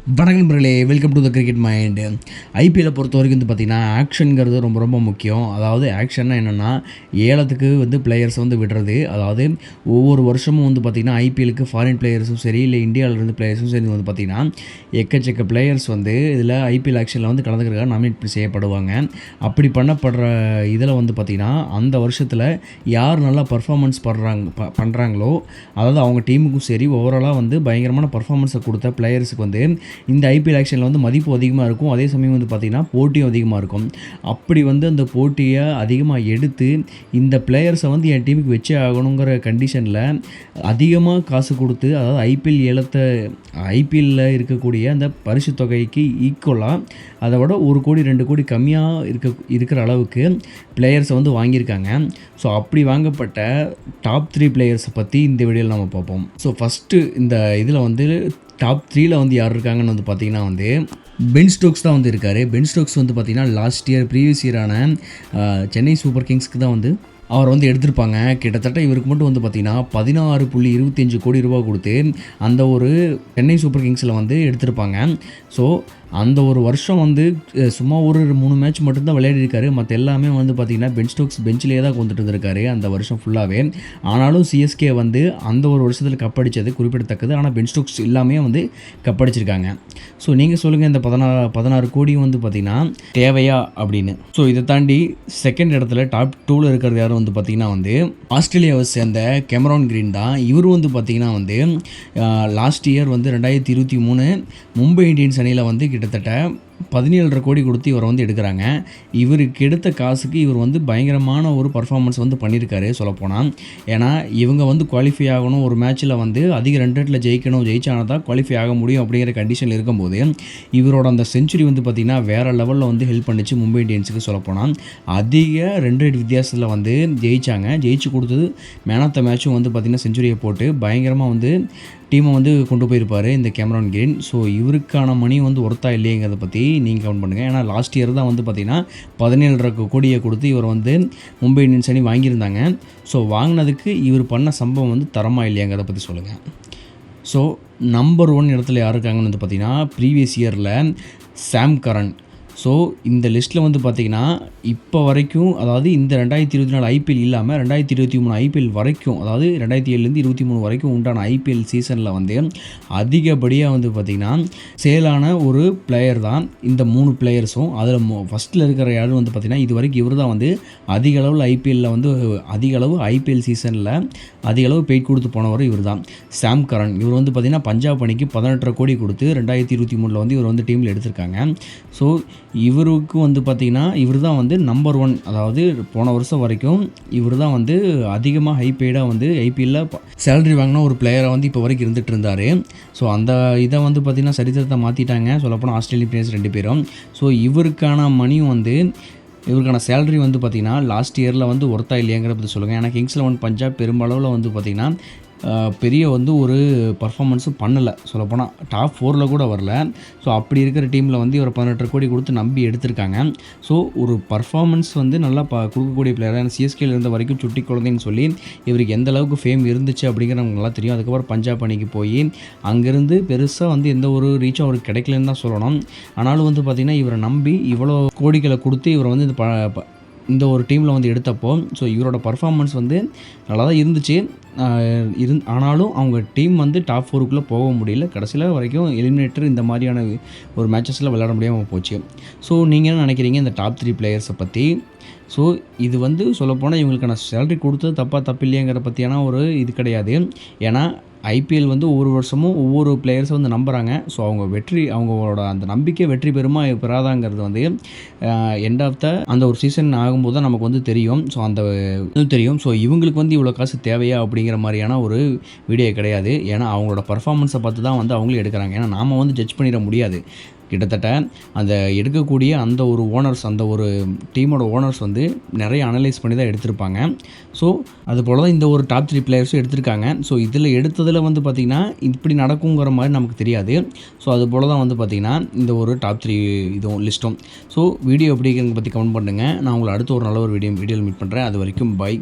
வணக்கம் நண்பர்களே, welcome to the cricket mind. ஐபிஎல்லை பொறுத்த வரைக்கும் வந்து பார்த்திங்கன்னா ஆக்ஷனுங்கிறது ரொம்ப ரொம்ப முக்கியம். அதாவது ஆக்ஷன்னா என்னென்னா ஏலத்துக்கு வந்து பிளேயர்ஸை வந்து விடுறது. அதாவது ஒவ்வொரு வருஷமும் வந்து பார்த்திங்கன்னா ஐபிஎலுக்கு ஃபாரின் பிளேயர்ஸும் சரி, இல்லை இந்தியாவிலேருந்து பிளேயர்ஸும் சரி வந்து பார்த்திங்கன்னா எக்கச்சக்க பிளேயர்ஸ் வந்து இதில் ஐபிஎல் ஆக்ஷனில் வந்து கலந்துக்கிறதுக்காக நாமினேட் செய்யப்படுவாங்க. அப்படி பண்ணப்படுற இதில் வந்து பார்த்திங்கன்னா அந்த வருஷத்தில் யார் நல்லா பர்ஃபார்மன்ஸ் பண்ணுறாங்களோ, அதாவது அவங்க டீமுக்கும் சரி ஓவராலாக வந்து பயங்கரமான பர்ஃபார்மன்ஸை கொடுத்த பிளேயர்ஸுக்கு வந்து இந்த ஐபிஎல் ஆக்ஷனில் வந்து மதிப்பு அதிகமாக இருக்கும். அதே சமயம் வந்து பார்த்திங்கன்னா போட்டியும் அதிகமாக இருக்கும். அப்படி வந்து அந்த போட்டியை அதிகமாக எடுத்து இந்த பிளேயர்ஸை வந்து என் டீமுக்கு வச்சே ஆகணுங்கிற கண்டிஷனில் அதிகமாக காசு கொடுத்து, அதாவது ஐபிஎல்லில் இருக்கக்கூடிய அந்த பரிசு தொகைக்கு ஈக்குவலாக அதை விட 1 கோடி 2 கோடி கம்மியாக இருக்கிற அளவுக்கு பிளேயர்ஸை வந்து வாங்கியிருக்காங்க. ஸோ அப்படி வாங்கப்பட்ட டாப் 3 பிளேயர்ஸை பற்றி இந்த வீடியோவில் நம்ம பார்ப்போம். ஸோ ஃபஸ்ட்டு இந்த இதில் வந்து டாப் 3ல் வந்து யார் இருக்காங்கன்னு வந்து பார்த்திங்கன்னா வந்து பென் ஸ்டோக்ஸ் தான் வந்து இருக்கார். பென் ஸ்டோக்ஸ் வந்து பார்த்திங்கன்னா லாஸ்ட் இயர் ப்ரீவியஸ் இயரான சென்னை சூப்பர் கிங்ஸ்க்கு தான் வந்து அவர் வந்து எடுத்திருப்பாங்க. கிட்டத்தட்ட இவருக்கு மட்டும் வந்து பார்த்திங்கன்னா 16.25 கோடி ரூபா கொடுத்து அந்த ஒரு சென்னை சூப்பர் கிங்ஸில் வந்து எடுத்திருப்பாங்க. ஸோ அந்த ஒரு வருஷம் வந்து சும்மா ஒரு 3 மேட்ச் மட்டும்தான் விளையாடிருக்காரு. மற்ற எல்லாமே வந்து பார்த்திங்கன்னா பென் ஸ்டோக்ஸ் பெஞ்சிலே தான் கொண்டுட்டு இருந்திருக்காரு அந்த வருஷம் ஃபுல்லாகவே. ஆனாலும் சிஎஸ்கே வந்து அந்த ஒரு வருஷத்தில் கப்படித்தது குறிப்பிடத்தக்கது. ஆனால் பென் ஸ்டோக்ஸ் எல்லாமே வந்து கப்படிச்சிருக்காங்க. ஸோ நீங்கள் சொல்லுங்கள், இந்த 16 கோடியும் வந்து பார்த்திங்கன்னா தேவையா அப்படின்னு. ஸோ இதை தாண்டி செகண்ட் இடத்துல டாப் 2ல் இருக்கிறது யாரும் வந்து பார்த்திங்கன்னா வந்து ஆஸ்திரேலியாவை சேர்ந்த கேமரான் கிரீன் தான். இவர் வந்து பார்த்திங்கன்னா வந்து லாஸ்ட் இயர் வந்து 2023 மும்பை இந்தியன்ஸ் அணியில் வந்து கிட்டத்தட்ட 17.5 கோடி கொடுத்து இவரை வந்து எடுக்கிறாங்க. இவருக்கு எடுத்த காசுக்கு இவர் வந்து பயங்கரமான ஒரு பர்ஃபார்மன்ஸ் வந்து பண்ணியிருக்காரு சொல்லப்போனால். ஏன்னா இவங்க வந்து குவாலிஃபை ஆகணும், ஒரு மேட்ச்சில் வந்து அதிக ரன் ரேட்டில் ஜெயிச்சானா தான் குவாலிஃபை ஆக முடியும் அப்படிங்கிற கண்டிஷனில் இருக்கும்போது இவரோட அந்த செஞ்சுரி வந்து பார்த்திங்கன்னா வேறு லெவலில் வந்து ஹெல்ப் பண்ணிச்சு மும்பை இந்தியன்ஸுக்கு சொல்லப்போனால். அதிக ரன் ரேட் வித்தியாசத்தில் வந்து ஜெயிச்சு கொடுத்தது மேன் ஆஃப் த மேட்சும் வந்து பார்த்திங்கன்னா செஞ்சுரியை போட்டு பயங்கரமாக வந்து டீமை வந்து கொண்டு போயிருப்பார் இந்த கேமரான் கிரீன். ஸோ இவருக்கான மணி வந்து ஒர்த்தா இல்லைங்கிறத பற்றி நீங்கள் கவுண்ட் பண்ணுங்கள். ஏன்னா லாஸ்ட் இயர் தான் வந்து பார்த்திங்கன்னா 17.5 கோடியை கொடுத்து இவர் வந்து மும்பை இந்தியன்ஸ் அணி வாங்கியிருந்தாங்க. ஸோ வாங்கினதுக்கு இவர் பண்ண சம்பவம் வந்து தரமாக இல்லையாங்கிறத பற்றி சொல்லுங்கள். ஸோ நம்பர் 1 இடத்துல யார் இருக்காங்கன்னு வந்து பார்த்திங்கன்னா ப்ரீவியஸ் இயரில் சாம் கரன். ஸோ இந்த லிஸ்ட்டில் வந்து பார்த்திங்கன்னா இப்போ வரைக்கும், அதாவது இந்த 2024 ஐபிஎல் இல்லாமல் 2023 ஐபிஎல் வரைக்கும், அதாவது 2007லேருந்து 23 வரைக்கும் உண்டான ஐபிஎல் சீசனில் வந்து அதிகப்படியாக வந்து பார்த்திங்கன்னா சேலான ஒரு பிளேயர் தான் இந்த 3 பிளேயர்ஸும். அதில் ஃபஸ்ட்டில் இருக்கிற யாரும் வந்து பார்த்திங்கன்னா இது வரைக்கும் இவர் தான் வந்து அதிக அளவில் ஐபிஎல்லில் வந்து ஐபிஎல் சீசனில் அதிக அளவு பெயிட் கொடுத்து போனவர் இவர் தான், சாம் கரன். இவர் வந்து பார்த்திங்கன்னா பஞ்சாப் அணிக்கு 18.5 கோடி கொடுத்து 2023 வந்து இவர் வந்து டீமில் எடுத்திருக்காங்க. ஸோ இவருக்கு வந்து பார்த்திங்கன்னா இவர் தான் வந்து நம்பர் 1, அதாவது போன வருஷம் வரைக்கும் இவர் தான் வந்து அதிகமாக ஹை பெய்டாக வந்து ஐபிஎல்லில் சேலரி வாங்கின ஒரு பிளேயராக வந்து இப்போ வரைக்கும் இருந்துகிட்டு இருந்தார். ஸோ அந்த இதை வந்து பார்த்திங்கன்னா சரித்திரத்தை மாற்றிட்டாங்க சொல்லப்போனால் ஆஸ்திரேலியன் பிளேயர்ஸ் 2 பேரும். ஸோ இவருக்கான மணியும் வந்து இவருக்கான சேலரி வந்து பார்த்திங்கன்னா லாஸ்ட் இயரில் வந்து ஒர்த்தா இல்லையாங்கிற பற்றி சொல்லுங்கள். ஏன்னா கிங்ஸ் 11 பஞ்சாப் பெரும்பளவில் வந்து பார்த்திங்கன்னா பெரிய வந்து ஒரு பர்ஃபார்மன்ஸும் பண்ணலை சொல்லப்போனால், டாப் 4ல் கூட வரல. ஸோ அப்படி இருக்கிற டீமில் வந்து இவர் 18 கோடி கொடுத்து நம்பி எடுத்திருக்காங்க. ஸோ ஒரு பர்ஃபார்மன்ஸ் வந்து நல்லா கொடுக்கக்கூடிய பிளேயர் தான். சிஎஸ்கேல இருந்த வரைக்கும் சுட்டி குழந்தைன்னு சொல்லி இவருக்கு எந்த அளவுக்கு ஃபேம் இருந்துச்சு அப்படிங்கிறவங்க நல்லா தெரியும். அதுக்கப்புறம் பஞ்சாப் அணிக்கு போய் அங்கேருந்து பெருசாக வந்து எந்த ஒரு ரீச்சும் அவருக்கு கிடைக்கலன்னு தான் சொல்லணும். ஆனாலும் வந்து பார்த்திங்கன்னா இவரை நம்பி இவ்வளோ கோடிகளை கொடுத்து இவரை வந்து இந்த ஒரு டீமில் வந்து எடுத்தப்போ ஸோ இவரோட பர்ஃபார்மன்ஸ் வந்து நல்லா தான் இருந்துச்சு. ஆனாலும் அவங்க டீம் வந்து டாப் 4க்குள்ளே போக முடியல. கடைசியில் வரைக்கும் எலிமினேட்டர் இந்த மாதிரியான ஒரு மேட்சஸில் விளையாட முடியாமல் போச்சு. ஸோ நீங்கள் என்ன நினைக்கிறீங்க இந்த டாப் 3 பிளேயர்ஸை பற்றி? ஸோ இது வந்து சொல்லப்போனால் இவங்களுக்கான சேலரி கொடுத்தது தப்பு இல்லைங்கிற பற்றியான ஒரு இது கிடையாது. ஏன்னா ஐபிஎல் வந்து ஒவ்வொரு வருஷமும் ஒவ்வொரு பிளேயர்ஸை வந்து நம்புகிறாங்க. ஸோ அவங்களோட அந்த நம்பிக்கை வெற்றி பெறாதாங்கிறது வந்து எண்ட் ஆஃப் அந்த ஒரு சீசன் ஆகும்போது தான் நமக்கு வந்து தெரியும். ஸோ அந்த இது தெரியும். ஸோ இவங்களுக்கு வந்து இவ்வளோ காசு தேவையா அப்படிங்கிற மாதிரியான ஒரு வீடியோ கிடையாது. ஏன்னா அவங்களோட பர்ஃபார்மன்ஸை பார்த்து தான் வந்து அவங்களே எடுக்கிறாங்க. ஏன்னா நாம் வந்து ஜட்ஜ் பண்ணிட முடியாது. கிட்டத்தட்ட அந்த எடுக்கக்கூடிய அந்த ஒரு ஓனர்ஸ், அந்த ஒரு டீமோட ஓனர்ஸ் வந்து நிறைய அனலைஸ் பண்ணி தான் எடுத்திருப்பாங்க. ஸோ அதுபோல் தான் இந்த ஒரு டாப் 3 பிளேயர்ஸும் எடுத்திருக்காங்க. ஸோ இதில் எடுத்ததில் வந்து பார்த்திங்கன்னா இப்படி நடக்குங்கிற மாதிரி நமக்கு தெரியாது. ஸோ அதுபோல் தான் வந்து பார்த்திங்கன்னா இந்த ஒரு டாப் 3 இதுவும் லிஸ்ட்டும். ஸோ வீடியோ எப்படிங்கிறத பற்றி கமெண்ட் பண்ணுங்கள். நான் உங்களை அடுத்த ஒரு நல்ல ஒரு வீடியோவில் மீட் பண்ணுறேன். அது வரைக்கும் பை.